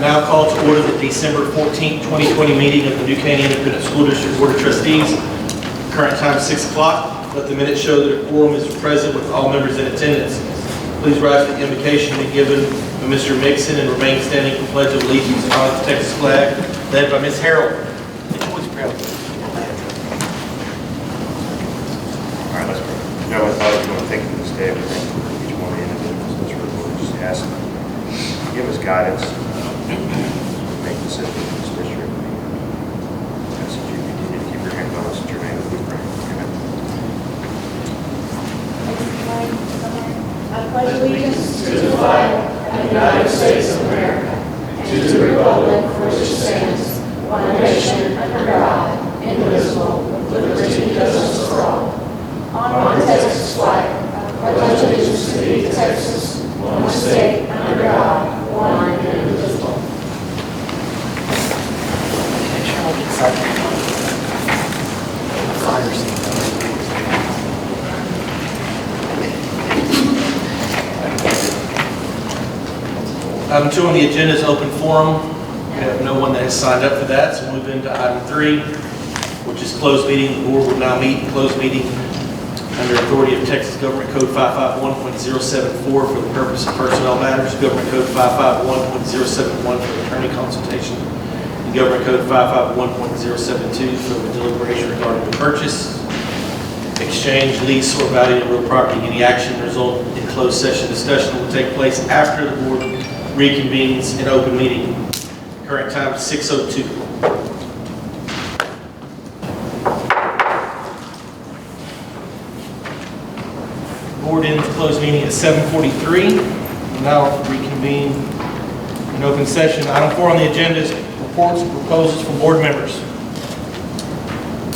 now call to order the December 14, 2020 meeting of the New Caney Independent School District Board of Trustees. Current time 6 o'clock. Let the minutes show that a quorum is present with all members in attendance. Please rise for the invocation to be given by Mr. Mixon and remain standing for Pledge of Allegiance and honor the Texas flag, led by Ms. Harrell. All right, let's pray. Heavenly Father, we want to thank you for this day. We thank you for each one of the individuals in this room. Lord, just ask them to give us guidance, make decisions in this district. Ask that you continue to keep your hand on us in your name. We pray. Amen. I pledge allegiance to the flag of the United States of America and to the republic for which it stands, one nation, under God, indivisible, with liberty and justice for all. On the Texas flag, I pledge allegiance to thee, Texas, one state, under God, one and indivisible. Item 2 on the agenda is open forum. We have no one that has signed up for that, so we'll move into item 3, which is closed meeting. The board will now meet in closed meeting under authority of Texas Government Code 551.074 for the purpose of personnel matters, Government Code 551.071 for attorney consultation, and Government Code 551.072 for the deliberation regarding the purchase, exchange, lease, or value of real property. Any action result in closed session discussion will take place after the board reconvenes in open meeting. Current time is 6:02. Board ends closed meeting at 7:43. We'll now reconvene in open session. Item 4 on the agenda is reports and proposals from board members.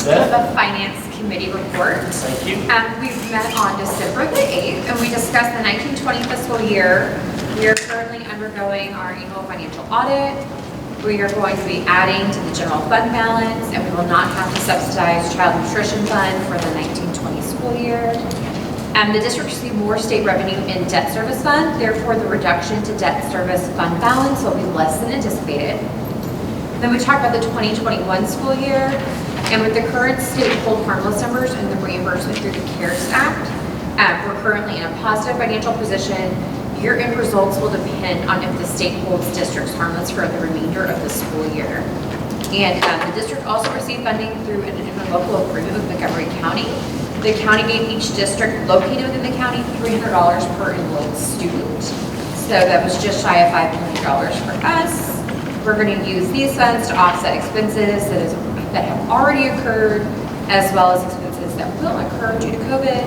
Beth? The Finance Committee report. Thank you. We've met on December the 8th, and we discussed the 1920 fiscal year. We are currently undergoing our annual financial audit. We are going to be adding to the general fund balance, and we will not have to subsidize child nutrition fund for the 1920 school year. The district received more state revenue in debt service fund, therefore the reduction to debt service fund balance will be less than anticipated. Then we talked about the 2021 school year, and with the current state hold harmless numbers and the reimbursement through the CARES Act, we're currently in a positive financial position. Year-end results will depend on if the state holds districts harmless for the remainder of the school year. And the district also received funding through an interlocal agreement with Montgomery County. The county gave each district located within the county $300 per enrolled student. So that was just shy of $5 million for us. We're going to use these funds to offset expenses that have already occurred, as well as expenses that will occur due to COVID.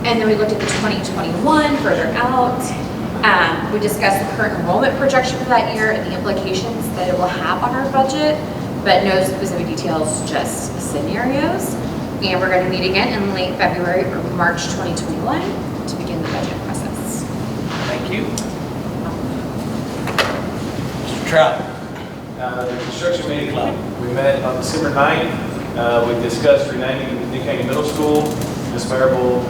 And then we looked at the 2021 further out. We discussed the current enrollment projection for that year and the implications that it will have on our budget, but no specific details, just scenarios. And we're going to meet again in late February or March 2021 to begin the budget process. Thank you. Mr. Trout. The construction meeting club. We met on December 9th. We discussed renaming the New Caney Middle School. Ms. Marable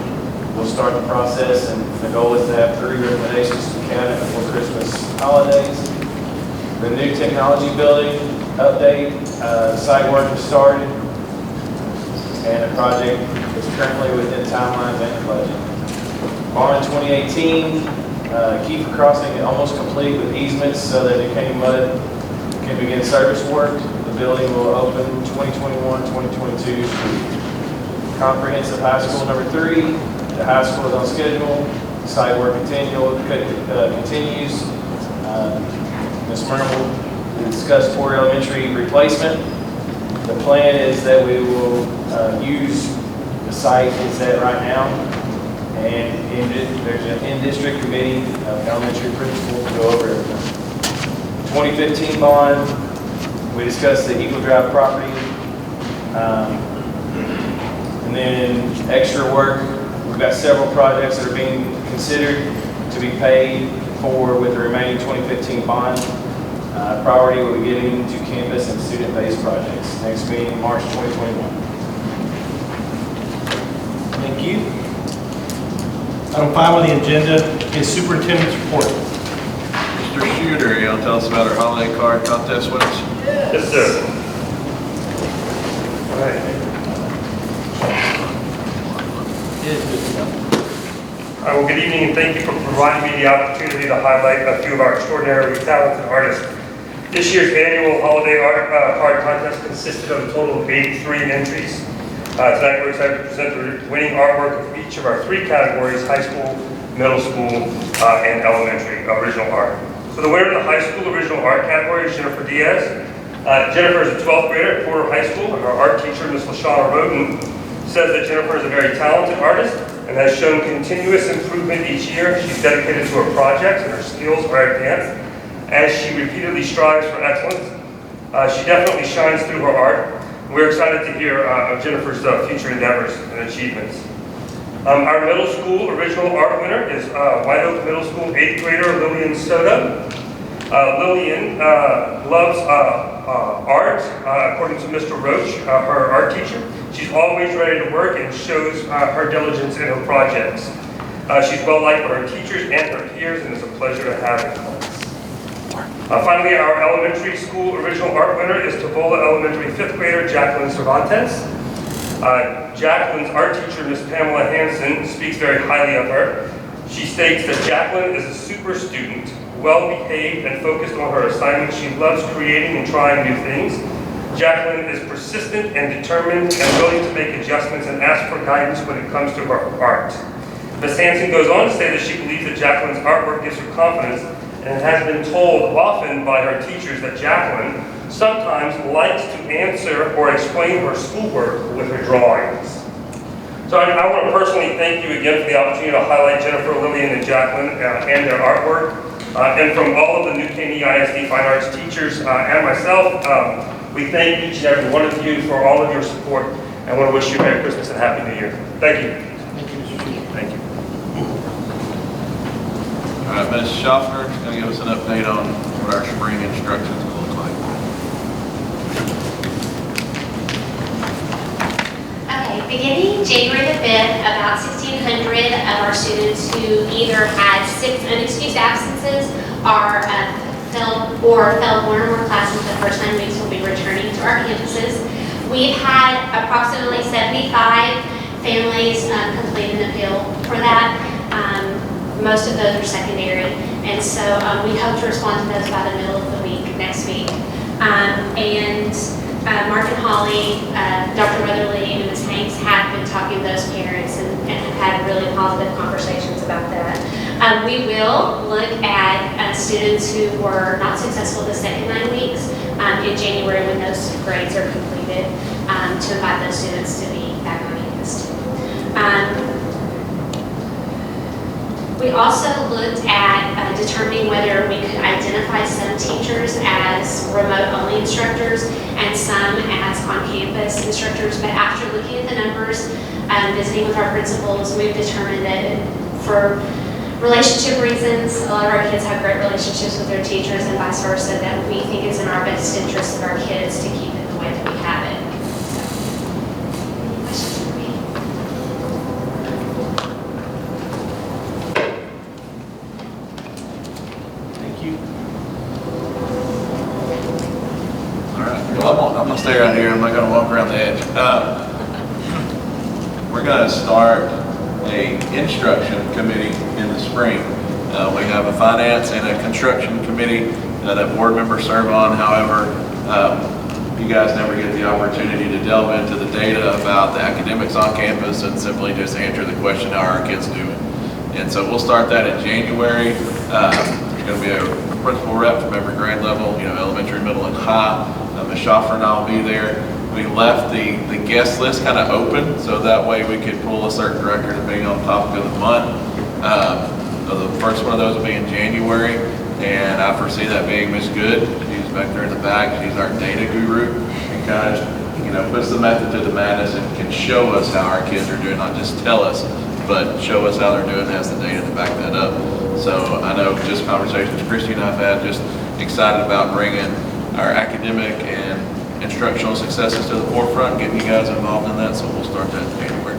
will start the process, and the goal is to have 3 recommendations to the cabinet before Christmas holidays. The new technology building update, site work has started, and the project is currently within timelines and budget. Barn 2018, Kiefer Crossing is almost complete with easements so that the Caney Mud can begin service work. The building will open 2021-2022 school. Comprehensive High School number 3. The high school is on schedule. Site work continues. Ms. Merrill will discuss Ford Elementary replacement. The plan is that we will use the site it's at right now, and there's an in-district committee of elementary principals to go over everything. 2015 bond, we discussed the Eagle Drive property, and then extra work. We've got several projects that are being considered to be paid for with the remaining 2015 bond. Priority will be getting to campus and student-based projects. Next meeting, March 2021. Thank you. Item 5 on the agenda is Superintendent's report. Mr. Shooter, tell us about our holiday card contest winners? Yes, sir. All right. Well, good evening, and thank you for providing me the opportunity to highlight a few of our extraordinarily talented artists. This year's annual holiday art card contest consisted of a total of 83 entries. Tonight we're excited to present the winning artwork of each of our 3 categories: high school, middle school, and elementary original art. So the winner of the high school original art category is Jennifer Diaz. Jennifer is a 12th grader at Porter High School, and our art teacher, Ms. LaShawna Roden, says that Jennifer is a very talented artist and has shown continuous improvement each year. She's dedicated to her projects and her skills are advanced as she repeatedly strives for excellence. She definitely shines through her art. We're excited to hear of Jennifer's future endeavors and achievements. Our middle school original art winner is White Oak Middle School 8th grader Lillian Soda. Lillian loves art, according to Mr. Roach, her art teacher. She's always ready to work and shows her diligence in her projects. She's well liked by her teachers and her peers, and it's a pleasure to have her. Finally, our elementary school original art winner is Tavola Elementary 5th grader Jacqueline Cervantes. Jacqueline's art teacher, Ms. Pamela Hansen, speaks very highly of her. She states that Jacqueline is a super student, well-behaved and focused on her assignments. She loves creating and trying new things. Jacqueline is persistent and determined and willing to make adjustments and ask for guidance when it comes to her art. Ms. Hansen goes on to say that she believes that Jacqueline's artwork gives her confidence, and has been told often by her teachers that Jacqueline sometimes likes to answer or explain her schoolwork with her drawings. So I want to personally thank you again for the opportunity to highlight Jennifer, Lillian, and Jacqueline and their artwork. And from all of the new Caney ISD Fine Arts teachers and myself, we thank each and every one of you for all of your support, and want to wish you Merry Christmas and Happy New Year. Thank you. Thank you, Mr. Chief. Thank you. All right, Ms. Schaffner is going to give us an update on what our spring instructions will look like. Okay, beginning January the 5th, about 1,600 of our students who either had 6 unexcused absences or fell one or more classes the first 9 weeks will be returning to our campuses. We've had approximately 75 families complete an appeal for that. Most of those are secondary, and so we hope to respond to those by the middle of the week, next week. Mark and Holly, Dr. Weatherly, and Ms. Hanks have been talking to those parents and have had really positive conversations about that. We will look at students who were not successful the second 9 weeks in January when those grades are completed to invite those students to be back on campus too. We also looked at determining whether we could identify some teachers as remote-only instructors and some as on-campus instructors, but after looking at the numbers, visiting with our principals, we've determined that for relationship reasons, a lot of our kids have great relationships with their teachers and vice versa, that we think it's in our best interest of our kids to keep it the way that we have it. Any questions for me? Well, I'm going to stay right here. I'm not going to walk around the edge. We're going to start a instruction committee in the spring. We have a finance and a construction committee that board members serve on. However, you guys never get the opportunity to delve into the data about the academics on campus and simply just answer the question, how are our kids doing? And so we'll start that in January. There's going to be a principal rep from every grade level, elementary, middle, and high. Ms. Schaffner and I will be there. We left the guest list kind of open, so that way we could pull a certain director depending on the topic of the month. So the first one of those will be in January, and I foresee that being Ms. Good. She's back there in the back. She's our data guru, and kind of, puts the method to the madness and can show us how our kids are doing, not just tell us, but show us how they're doing, has the data to back that up. So I know just conversations Christy and I have had, just excited about bringing our academic and instructional successes to the forefront, getting you guys involved in that, so we'll start that in January.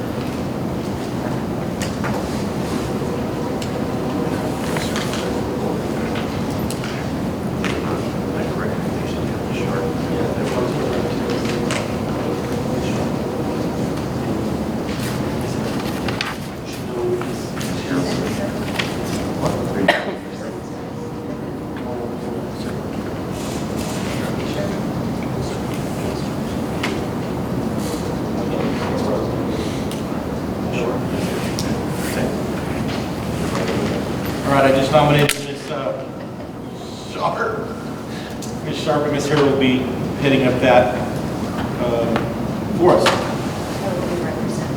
right, I just nominated Ms. Sharp. Ms. Sharp and Ms. Harrell will be heading up that for us.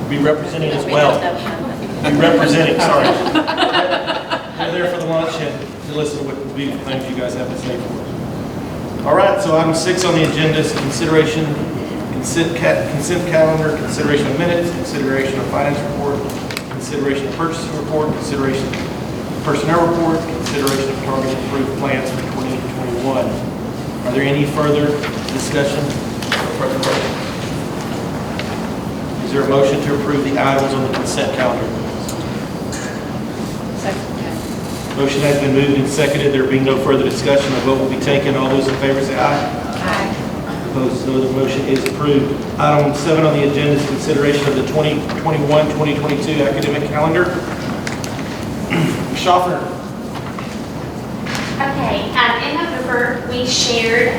Be representing as well. Be representing, sorry. They're there for the lunch and to listen to what beautiful things you guys have to say for us. All right, so item 6 on the agenda is consent calendar, consideration of minutes, consideration of finance report, consideration of purchasing report, consideration of personnel report, consideration of targeted approved plans for 2021. Are there any further discussion or further questions? Is there a motion to approve the items on the consent calendar? Motion has been moved and seconded. There being no further discussion, a vote will be taken. All those in favor say aye. Aye. Opposed, no. The motion is approved. Item 7 on the agenda is consideration of the 2021-2022 academic calendar. Schaffner. Okay, in November, we shared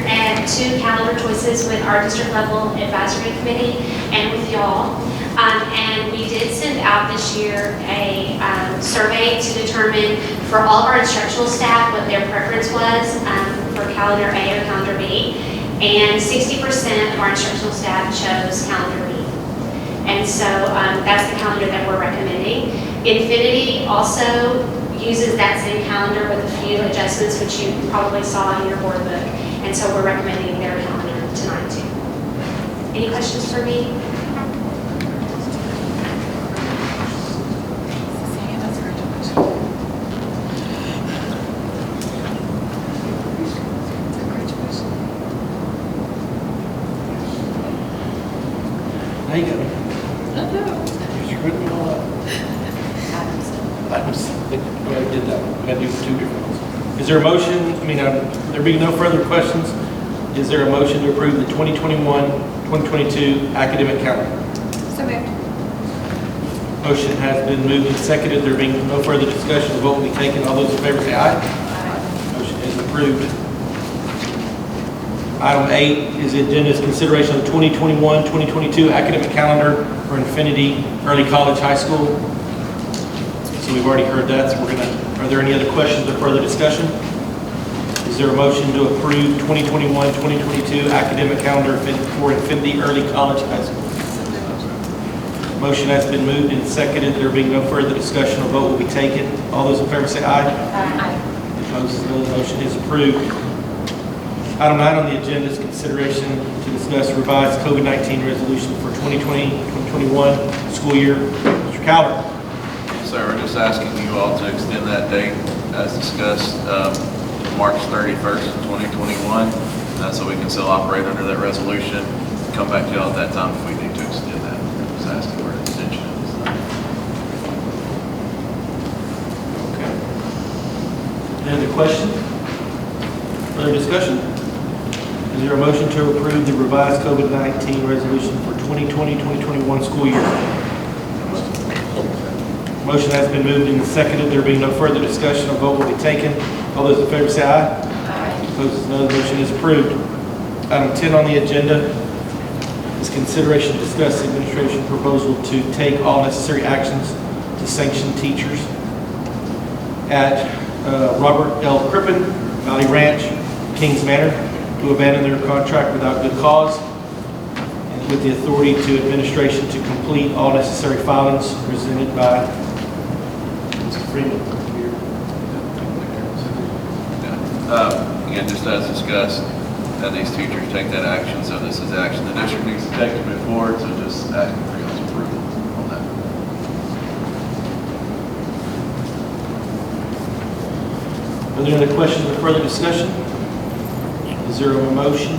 2 calendar choices with our district level advisory committee and with y'all. And we did send out this year a survey to determine for all of our instructional staff what their preference was for calendar A or calendar B. And 60% of our instructional staff chose calendar B. And so that's the calendar that we're recommending. Infinity also uses that same calendar with a few adjustments, which you probably saw in your board book. And so we're recommending their calendar tonight too. Any questions for me? Now you got me. You're screwing me all up. Items. I did that one. We got to do 2 different ones. Is there a motion? There being no further questions, is there a motion to approve the 2021-2022 academic calendar? So moved. Motion has been moved and seconded. There being no further discussion, the vote will be taken. All those in favor say aye. Aye. Motion is approved. Item 8 is the agenda's consideration of the 2021-2022 academic calendar for Infinity Early College High School. So we've already heard that, so are there any other questions or further discussion? Is there a motion to approve 2021-2022 academic calendar for Infinity Early College High School? Motion has been moved and seconded. There being no further discussion, a vote will be taken. All those in favor say aye. Aye. Opposed, no. The motion is approved. Item 9 on the agenda is consideration to discuss revised COVID-19 resolution for 2020-2021 school year. Mr. Cowler. So we're just asking you all to extend that date as discussed to March 31st, 2021, so we can still operate under that resolution. Come back to y'all at that time if we need to extend that. Just asking for an extension of this time. Okay. Any other questions? Further discussion? Is there a motion to approve the revised COVID-19 resolution for 2020-2021 school year? Motion has been moved and seconded. There being no further discussion, a vote will be taken. All those in favor say aye. Aye. Opposed, no. The motion is approved. Item 10 on the agenda is consideration to discuss the administration proposal to take all necessary actions to sanction teachers at Robert L. Crippen, Valley Ranch, Kings Manor, who abandoned their contract without good cause, and with the authority to administration to complete all necessary filings presented by Mr. Freeman. Again, just as discussed, these teachers take that action, so this is action the district needs to take to move forward, so just asking for y'all's approval on that. Are there any questions or further discussion? Is there a motion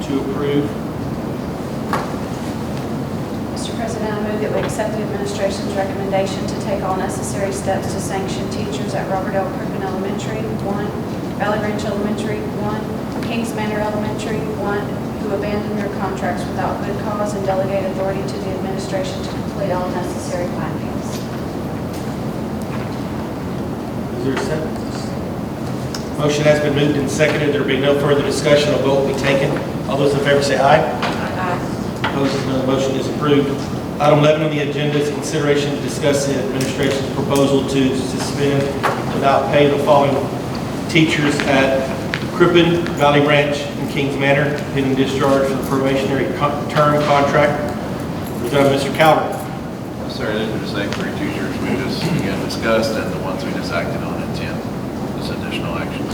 to approve? Mr. President, I move that we accept the administration's recommendation to take all necessary steps to sanction teachers at Robert L. Crippen Elementary, 1, Valley Ranch Elementary, 1, Kings Manor Elementary, 1, who abandoned their contracts without good cause and delegate authority to the administration to complete all necessary findings. Is there a second? Motion has been moved and seconded. There will be no further discussion. A vote will be taken. All those in favor say aye. Aye. Opposed, none. The motion is approved. Item 11 on the agenda is consideration to discuss the administration's proposal to suspend without pay the following teachers at Crippen, Valley Branch, and Kings Manor, pending discharge from the probationary term contract. Presented by Mr. Calvert. Yes, sir, these are the same three teachers we just again discussed and the ones we just acted on in 10, as additional actions.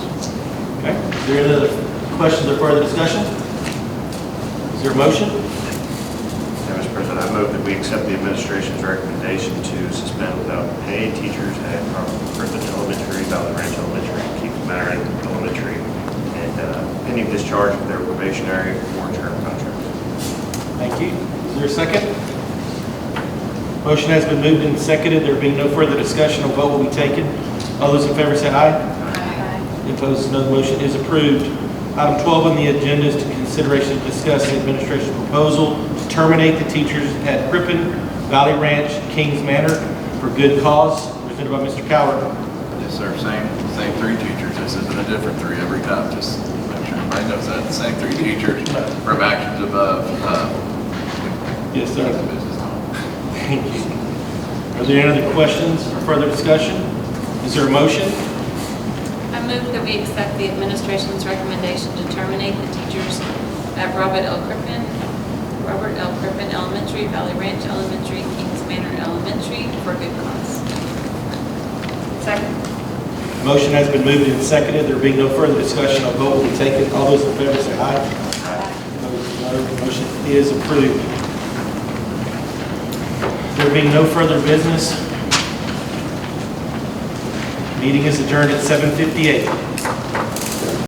Okay. Is there any other questions or further discussion? Is there a motion? Yeah, Mr. President, I move that we accept the administration's recommendation to suspend without pay teachers at Crippen Elementary, Valley Ranch Elementary, Kings Manor Elementary, and pending discharge of their probationary four-term contracts. Thank you. Is there a second? Motion has been moved and seconded. There being no further discussion, a vote will be taken. All those in favor say aye. Any opposed, no. The motion is approved. Item 12 on the agenda is to consideration to discuss the administration's proposal to terminate the teachers at Crippen, Valley Ranch, Kings Manor for good cause. Presented by Mr. Coward. Yes, sir, same three teachers. This isn't a different three every time, just make sure everybody knows that. The same three teachers from actions above. Yes, sir. The business on. Thank you. Are there any other questions or further discussion? Is there a motion? I move that we accept the administration's recommendation to terminate the teachers at Robert L. Crippen Elementary, Valley Ranch Elementary, Kings Manor Elementary for good cause. Second. Motion has been moved and seconded. There being no further discussion, a vote will be taken. All those in favor say aye. Opposed, no. The motion is approved. There being no further business, meeting is adjourned at 7:58.